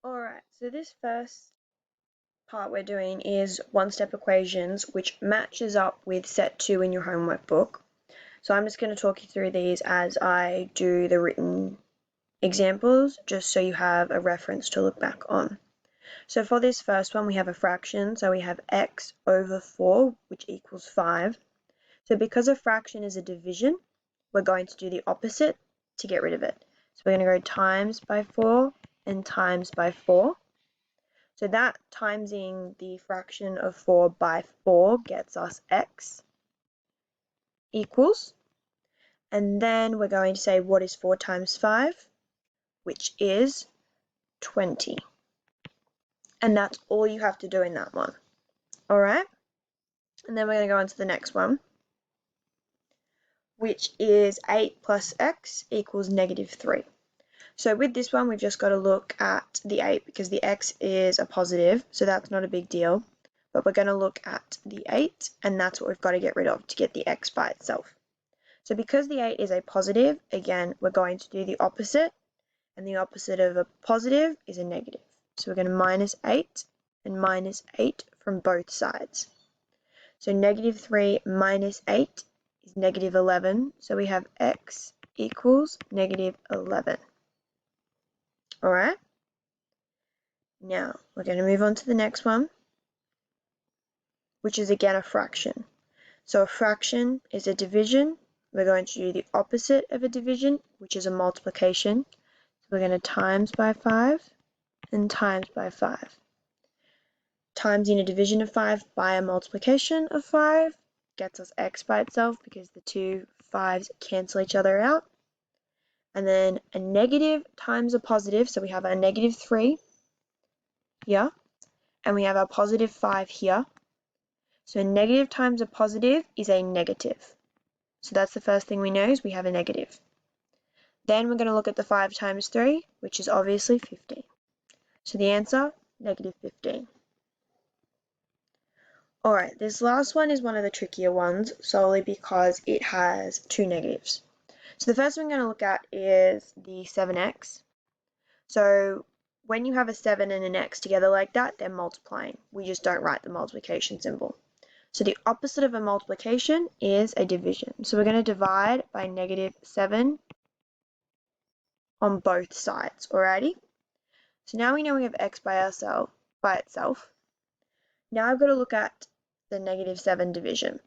Alright, so this first part we're doing is one-step equations, which matches up with set 2 in your homework book. So I'm just going to talk you through these as I do the written examples, just so you have a reference to look back on. So for this first one, we have a fraction, so we have x over 4, which equals 5. So because a fraction is a division, we're going to do the opposite to get rid of it. So we're going to go times by 4 and times by 4. So that timesing the fraction of 4 by 4 gets us x equals. And then we're going to say what is 4 times 5, which is 20. And that's all you have to do in that one. All right? And then we're going to go on to the next one, which is 8 plus x equals negative 3. So with this one, we've just got to look at the 8 because the x is a positive, so that's not a big deal. But we're going to look at the 8, and that's what we've got to get rid of to get the x by itself. So because the 8 is a positive, again, we're going to do the opposite, and the opposite of a positive is a negative. So we're going to minus 8 and minus 8 from both sides. So negative 3 minus 8 is negative 11, so we have x equals negative 11. All right? Now, we're going to move on to the next one, which is again a fraction. So a fraction is a division. We're going to do the opposite of a division, which is a multiplication. So we're going to times by 5 and times by 5. Timesing a division of 5 by a multiplication of 5 gets us x by itself because the two 5's cancel each other out. And then a negative times a positive, so we have our negative 3 here, and we have our positive 5 here. So negative times a positive is a negative. So that's the first thing we know is we have a negative. Then we're going to look at the 5 times 3, which is obviously 15. So the answer, negative 15. Alright, this last one is one of the trickier ones solely because it has two negatives. So the first one we're going to look at is the 7x. So when you have a 7 and an x together like that, they're multiplying. We just don't write the multiplication symbol. So the opposite of a multiplication is a division. So we're going to divide by negative 7 on both sides, alrighty? So now we know we have x by itself. Now I've got to look at the negative 7 division.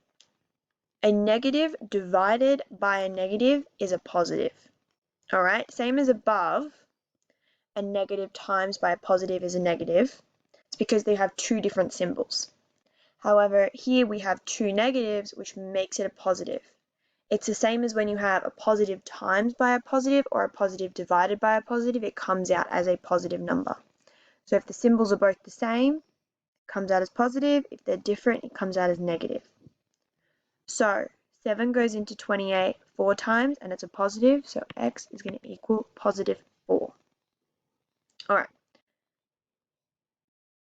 A negative divided by a negative is a positive. Alright, same as above, a negative times by a positive is a negative. It's because they have two different symbols. However, here we have two negatives, which makes it a positive. It's the same as when you have a positive times by a positive or a positive divided by a positive, it comes out as a positive number. So if the symbols are both the same, it comes out as positive. If they're different, it comes out as negative. So 7 goes into 28 4 times and it's a positive, so x is going to equal positive 4. Alright,